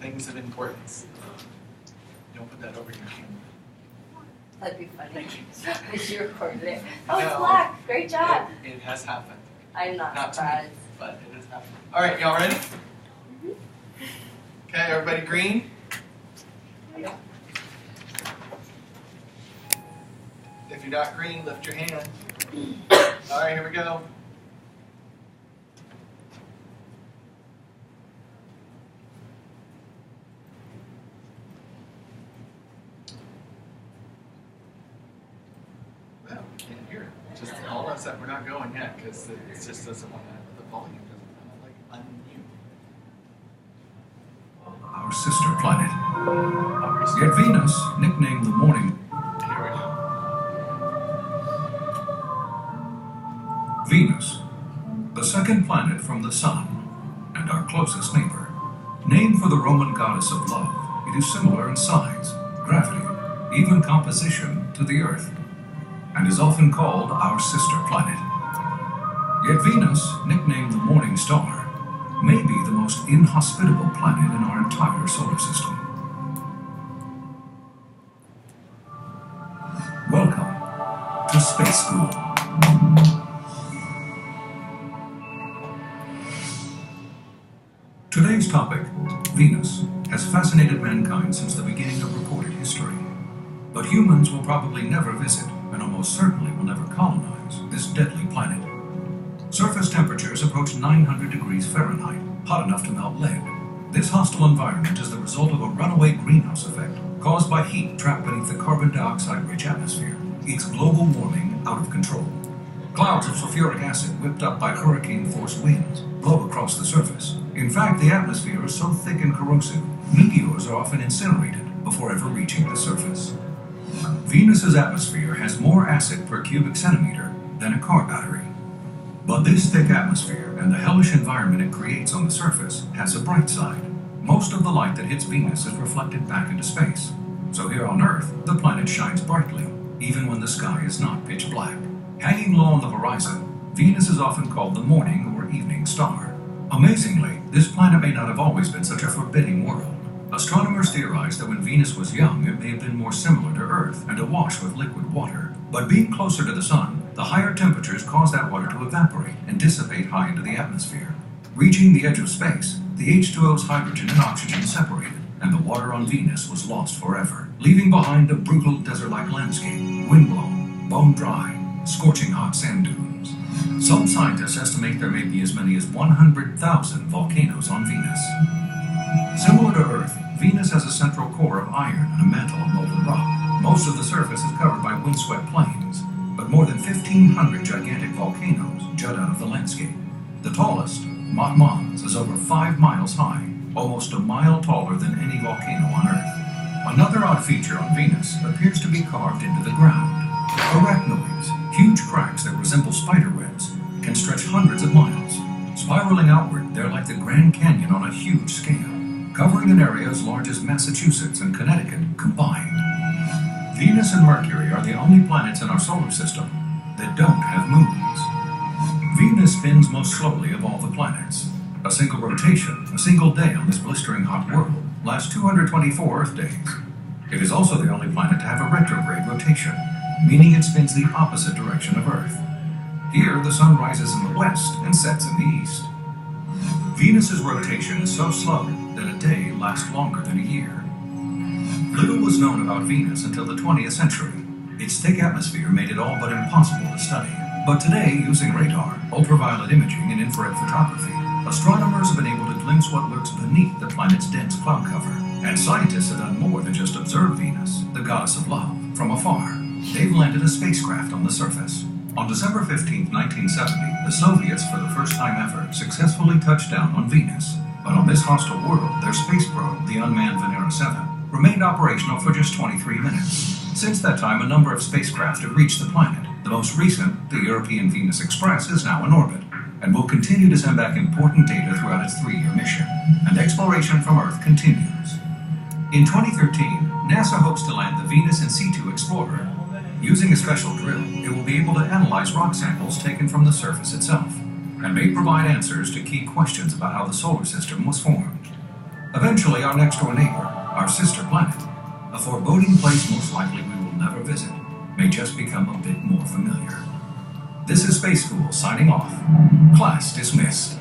things of importance. Don't put that over your camera. That'd be funny. Thank you. Because you recorded it. Oh, it's No. black. Great job. It has happened. I'm not Not to me, surprised. but it has happened. All right, y'all ready? Okay, everybody green? Yeah. If you're not green, lift your hand. All right, here we go. Well, we can't hear it. Just all of us that we're not going yet because it just doesn't want to, the volume doesn't want to like unmute. Our sister planet. Oh, Yet Venus, nicknamed the morning, here we go. Venus, the second planet from the Sun, and our closest neighbor. Named for the Roman goddess of love, it is similar in size, gravity, even composition to the Earth, and is often called our sister planet. Yet Venus, nicknamed the morning star, may be the most inhospitable planet in our entire solar system. Welcome to Space School. Today's topic, Venus, has fascinated mankind since the beginning of recorded history. But humans will probably never visit, and almost certainly will never colonize, this deadly planet. Surface temperatures approach 900 degrees Fahrenheit, hot enough to melt lead. This hostile environment is the result of a runaway greenhouse effect caused by heat trapped beneath the carbon dioxide-rich atmosphere, its global warming out of control. Clouds of sulfuric acid whipped up by hurricane-force winds blow across the surface. In fact, the atmosphere is so thick and corrosive, meteors are often incinerated before ever reaching the surface. Venus's atmosphere has more acid per cubic centimeter than a car battery. But this thick atmosphere and the hellish environment it creates on the surface has a bright side. Most of the light that hits Venus is reflected back into space. So here on Earth, the planet shines brightly, even when the sky is not pitch black. Hanging low on the horizon, Venus is often called the morning or evening star. Amazingly, this planet may not have always been such a forbidding world. Astronomers theorize that when Venus was young, it may have been more similar to Earth and awash with liquid water. But being closer to the sun, the higher temperatures cause that water to evaporate and dissipate high into the atmosphere. Reaching the edge of space, the H2O's hydrogen and oxygen separated, and the water on Venus was lost forever, leaving behind a brutal desert-like landscape, windblown, bone-dry, scorching hot sand dunes. Some scientists estimate there may be as many as 100,000 volcanoes on Venus. Similar to Earth, Venus has a central core of iron and a mantle of molten rock. Most of the surface is covered by windswept plains, but more than 1,500 gigantic volcanoes jut out of the landscape. The tallest, Mont Mons, is over 5 miles high, almost a mile taller than any volcano on Earth. Another odd feature on Venus appears to be carved into the ground. Arachnoids, huge cracks that resemble spider webs, can stretch hundreds of miles. Spiraling outward, they're like the Grand Canyon on a huge scale, covering an area as large as Massachusetts and Connecticut combined. Venus and Mercury are the only planets in our solar system that don't have moons. Venus spins most slowly of all the planets. A single rotation, a single day on this blistering hot world, lasts 224 Earth days. It is also the only planet to have a retrograde rotation, meaning it spins the opposite direction of Earth. Here, the sun rises in the west and sets in the east. Venus's rotation is so slow that a day lasts longer than a year. Little was known about Venus until the 20th century. Its thick atmosphere made it all but impossible to study. But today, using radar, ultraviolet imaging, and infrared photography, astronomers have been able to glimpse what lurks beneath the planet's dense cloud cover. And scientists have done more than just observe Venus, the goddess of love, from afar. They've landed a spacecraft on the surface. On December 15, 1970, the Soviets, for the first time ever, successfully touched down on Venus. But on this hostile world, their space probe, the unmanned Venera 7, remained operational for just 23 minutes. Since that time, a number of spacecraft have reached the planet. The most recent, the European Venus Express, is now in orbit, and will continue to send back important data throughout its 3-year mission. And exploration from Earth continues. In 2013, NASA hopes to land the Venus In Situ Explorer. Using a special drill, it will be able to analyze rock samples taken from the surface itself, and may provide answers to key questions about how the solar system was formed. Eventually, our next-door neighbor, our sister planet, a foreboding place most likely we will never visit, may just become a bit more familiar. This is Space School signing off. Class dismissed.